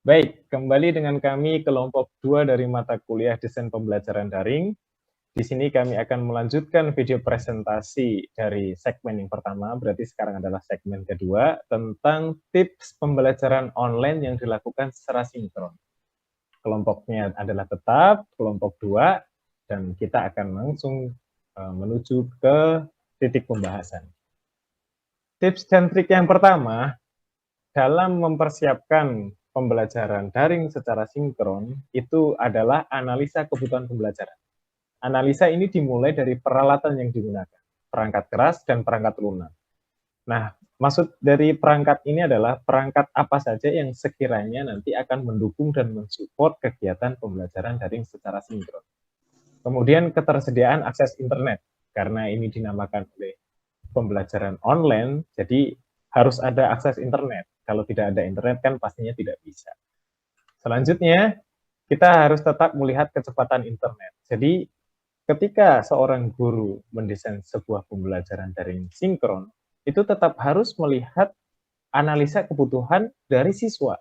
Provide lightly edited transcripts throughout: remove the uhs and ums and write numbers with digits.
Baik, kembali dengan kami kelompok 2 dari mata kuliah Desain Pembelajaran Daring. Di sini kami akan melanjutkan video presentasi dari segmen yang pertama, berarti sekarang adalah segmen kedua, tentang tips pembelajaran online yang dilakukan secara sinkron. Kelompoknya adalah tetap kelompok 2, dan kita akan langsung menuju ke titik pembahasan. Tips dan trik yang pertama, dalam mempersiapkan pembelajaran daring secara sinkron, itu adalah analisa kebutuhan pembelajaran. Analisa ini dimulai dari peralatan yang digunakan, perangkat keras dan perangkat lunak. Nah, maksud dari perangkat ini adalah perangkat apa saja yang sekiranya nanti akan mendukung dan mensupport kegiatan pembelajaran daring secara sinkron. Kemudian ketersediaan akses internet, karena ini dinamakan oleh pembelajaran online, jadi harus ada akses internet. Kalau tidak ada internet kan pastinya tidak bisa. Selanjutnya, kita harus tetap melihat kecepatan internet. Jadi, ketika seorang guru mendesain sebuah pembelajaran daring sinkron, itu tetap harus melihat analisa kebutuhan dari siswa.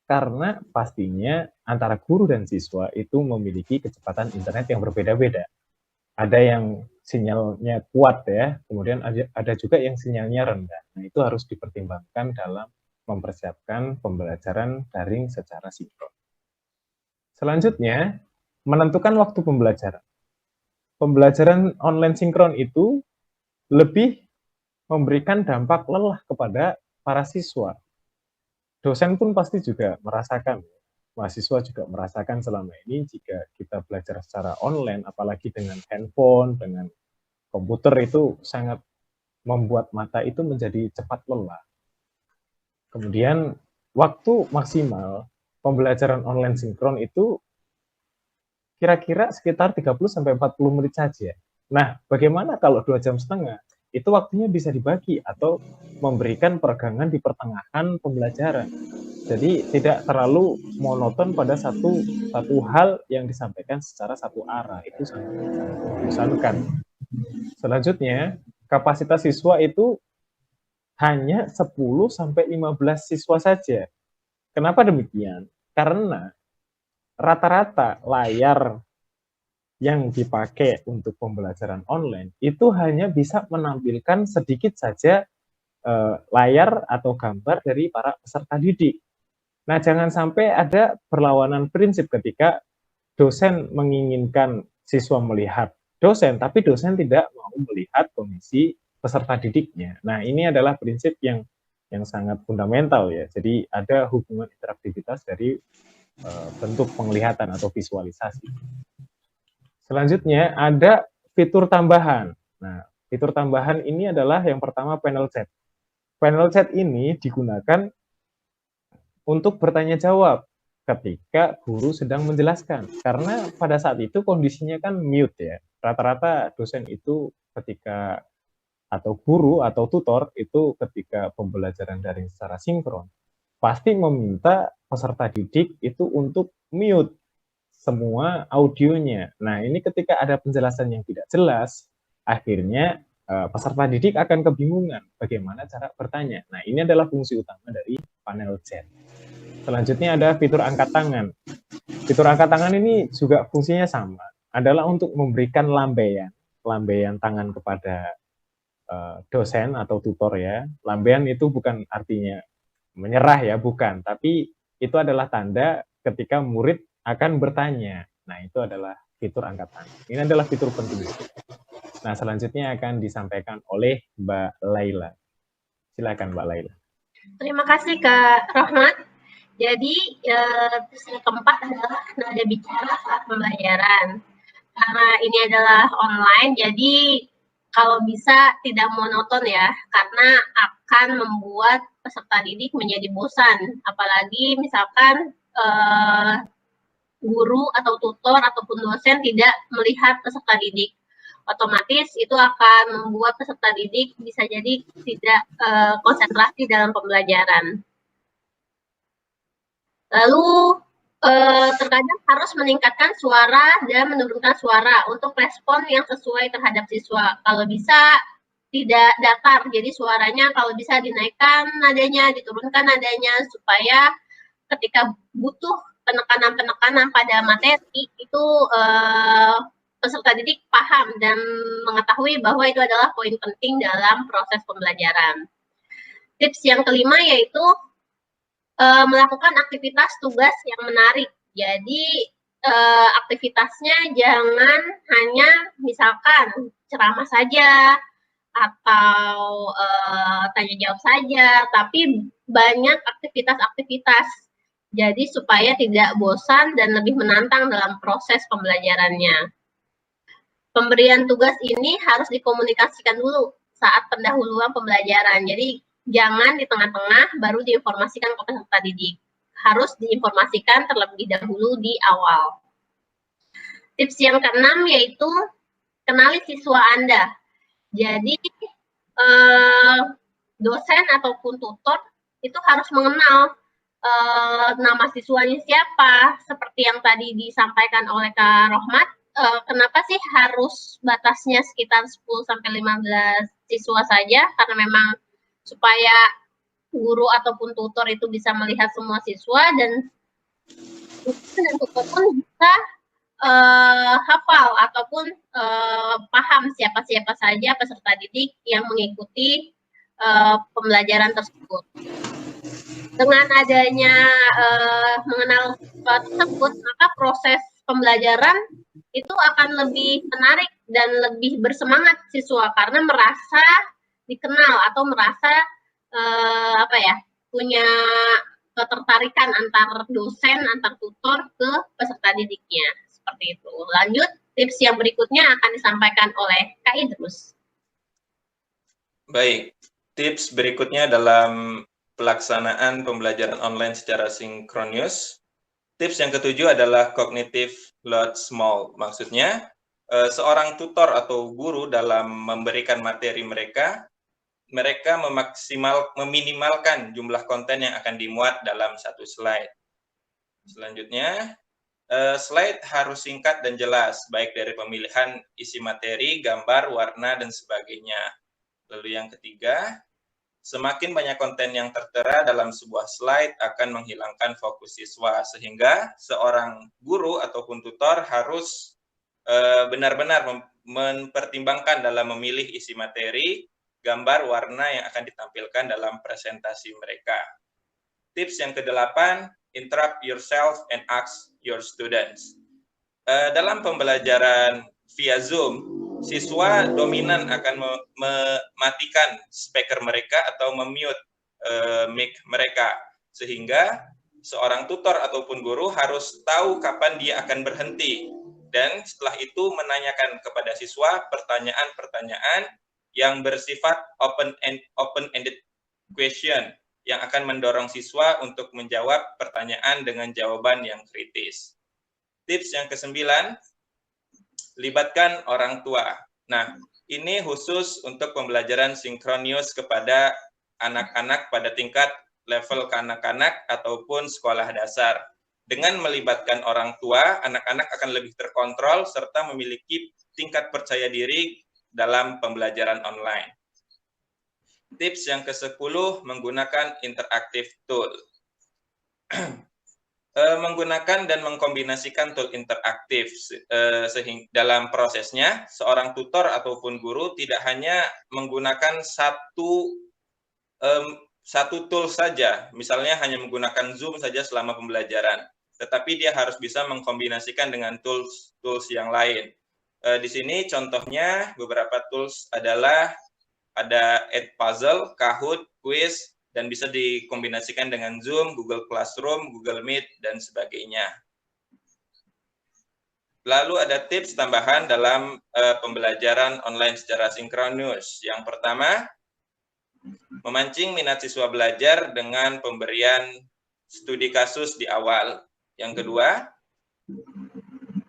Karena pastinya antara guru dan siswa itu memiliki kecepatan internet yang berbeda-beda. Ada yang sinyalnya kuat ya, kemudian ada juga yang sinyalnya rendah. Nah, itu harus dipertimbangkan dalam mempersiapkan pembelajaran daring secara sinkron. Selanjutnya, menentukan waktu pembelajaran. Pembelajaran online sinkron itu lebih memberikan dampak lelah kepada para siswa. Dosen pun pasti juga merasakan, mahasiswa juga merasakan selama ini jika kita belajar secara online, apalagi dengan handphone, dengan komputer, itu sangat membuat mata itu menjadi cepat lelah. Kemudian waktu maksimal pembelajaran online sinkron itu kira-kira sekitar 30-40 menit saja. Nah, bagaimana kalau 2 jam setengah? Itu waktunya bisa dibagi atau memberikan peregangan di pertengahan pembelajaran. Jadi tidak terlalu monoton pada satu hal yang disampaikan secara satu arah. Itu sangat membosankan. Selanjutnya, kapasitas siswa itu hanya 10-15 siswa saja. Kenapa demikian? Karena rata-rata layar yang dipakai untuk pembelajaran online itu hanya bisa menampilkan sedikit saja layar atau gambar dari para peserta didik. Nah, jangan sampai ada perlawanan prinsip ketika dosen menginginkan siswa melihat dosen, tapi dosen tidak mau melihat kondisi peserta didiknya. Nah, ini adalah prinsip yang sangat fundamental ya. Jadi ada hubungan interaktivitas dari bentuk penglihatan atau visualisasi. Selanjutnya ada fitur tambahan. Nah, fitur tambahan ini adalah yang pertama panel chat. Panel chat ini digunakan untuk bertanya jawab ketika guru sedang menjelaskan. Karena pada saat itu kondisinya kan mute ya. Rata-rata dosen itu ketika atau guru atau tutor itu ketika pembelajaran daring secara sinkron pasti meminta peserta didik itu untuk mute semua audionya. Nah, ini ketika ada penjelasan yang tidak jelas, akhirnya peserta didik akan kebingungan bagaimana cara bertanya. Nah, ini adalah fungsi utama dari panel chat. Selanjutnya ada fitur angkat tangan. Fitur angkat tangan ini juga fungsinya sama, adalah untuk memberikan lambaian tangan kepada dosen atau tutor ya. Lambaian itu bukan artinya menyerah ya, bukan, tapi itu adalah tanda ketika murid akan bertanya. Nah, itu adalah fitur angkat tangan. Ini adalah fitur penting. Nah, selanjutnya akan disampaikan oleh Mbak Laila. Silakan Mbak Laila. Terima kasih Kak Rahmat. Jadi tips yang keempat adalah nada bicara saat pembelajaran. Karena ini adalah online, jadi kalau bisa tidak monoton ya, karena akan membuat peserta didik menjadi bosan. Apalagi misalkan guru atau tutor ataupun dosen tidak melihat peserta didik. Otomatis itu akan membuat peserta didik bisa jadi tidak konsentrasi dalam pembelajaran. Lalu terkadang harus meningkatkan suara dan menurunkan suara untuk respon yang sesuai terhadap siswa. Kalau bisa tidak datar, jadi suaranya kalau bisa dinaikkan nadanya, diturunkan nadanya supaya ketika butuh penekanan-penekanan pada materi itu peserta didik paham dan mengetahui bahwa itu adalah poin penting dalam proses pembelajaran. Tips yang kelima yaitu melakukan aktivitas tugas yang menarik. Jadi aktivitasnya jangan hanya misalkan ceramah saja atau tanya jawab saja, tapi banyak aktivitas-aktivitas. Jadi supaya tidak bosan dan lebih menantang dalam proses pembelajarannya. Pemberian tugas ini harus dikomunikasikan dulu saat pendahuluan pembelajaran. Jadi jangan di tengah-tengah baru diinformasikan ke peserta didik. Harus diinformasikan terlebih dahulu di awal. Tips yang keenam yaitu kenali siswa Anda. Jadi dosen ataupun tutor itu harus mengenal nama siswanya siapa, seperti yang tadi disampaikan oleh Kak Rohmat. Kenapa sih harus batasnya sekitar 10-15 siswa saja? Karena memang supaya guru ataupun tutor itu bisa melihat semua siswa dan tutor pun bisa hafal ataupun paham siapa-siapa saja peserta didik yang mengikuti pembelajaran tersebut. Dengan adanya mengenal tersebut, maka proses pembelajaran itu akan lebih menarik dan lebih bersemangat siswa karena merasa dikenal atau merasa punya ketertarikan antar dosen, antar tutor ke peserta didiknya. Seperti itu. Lanjut, tips yang berikutnya akan disampaikan oleh Kak Idrus. Baik, tips berikutnya dalam pelaksanaan pembelajaran online secara sinkronus. Tips yang ketujuh adalah cognitive load small. Maksudnya, seorang tutor atau guru dalam memberikan materi mereka meminimalkan jumlah konten yang akan dimuat dalam satu slide. Selanjutnya, slide harus singkat dan jelas, baik dari pemilihan isi materi, gambar, warna, dan sebagainya. Lalu yang ketiga, semakin banyak konten yang tertera dalam sebuah slide akan menghilangkan fokus siswa, sehingga seorang guru ataupun tutor harus benar-benar mempertimbangkan dalam memilih isi materi, gambar, warna yang akan ditampilkan dalam presentasi mereka. Tips yang ke-8, interrupt yourself and ask your students. Dalam pembelajaran via Zoom, siswa dominan akan mematikan speaker mereka atau memute mic mereka, sehingga seorang tutor ataupun guru harus tahu kapan dia akan berhenti, dan setelah itu menanyakan kepada siswa pertanyaan-pertanyaan yang bersifat open-ended question yang akan mendorong siswa untuk menjawab pertanyaan dengan jawaban yang kritis. Tips yang ke-9, libatkan orang tua. Nah, ini khusus untuk pembelajaran sinkronus kepada anak-anak pada tingkat level kanak-kanak ataupun sekolah dasar. Dengan melibatkan orang tua, anak-anak akan lebih terkontrol serta memiliki tingkat percaya diri dalam pembelajaran online. Tips yang ke-10, menggunakan interaktif tool. Menggunakan dan mengkombinasikan tool interaktif sehingga dalam prosesnya seorang tutor ataupun guru tidak hanya menggunakan satu tool saja, misalnya hanya menggunakan Zoom saja selama pembelajaran, tetapi dia harus bisa mengkombinasikan dengan tools yang lain. Di sini contohnya beberapa tools adalah ada Edpuzzle, Kahoot, Quiz, dan bisa dikombinasikan dengan Zoom, Google Classroom, Google Meet, dan sebagainya. Lalu ada tips tambahan dalam pembelajaran online secara sinkronus. Yang pertama, memancing minat siswa belajar dengan pemberian studi kasus di awal. Yang kedua,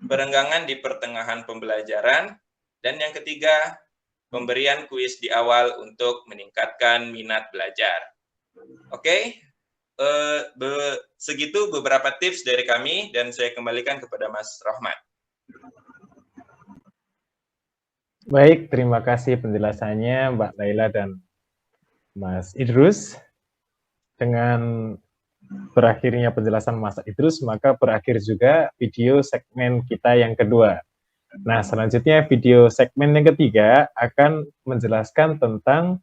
perenggangan di pertengahan pembelajaran. Dan yang ketiga, pemberian kuis di awal untuk meningkatkan minat belajar. Oke, segitu beberapa tips dari kami dan saya kembalikan kepada Mas Rohmat. Baik, terima kasih penjelasannya Mbak Laila dan Mas Idrus. Dengan berakhirnya penjelasan Mas Idrus, maka berakhir juga video segmen kita yang kedua. Nah, selanjutnya video segmen yang ketiga akan menjelaskan tentang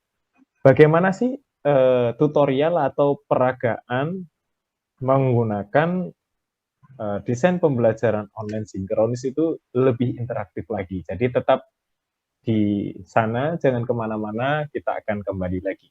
bagaimana sih tutorial atau peragaan menggunakan desain pembelajaran online sinkronis itu lebih interaktif lagi. Jadi tetap di sana, jangan kemana-mana, kita akan kembali lagi.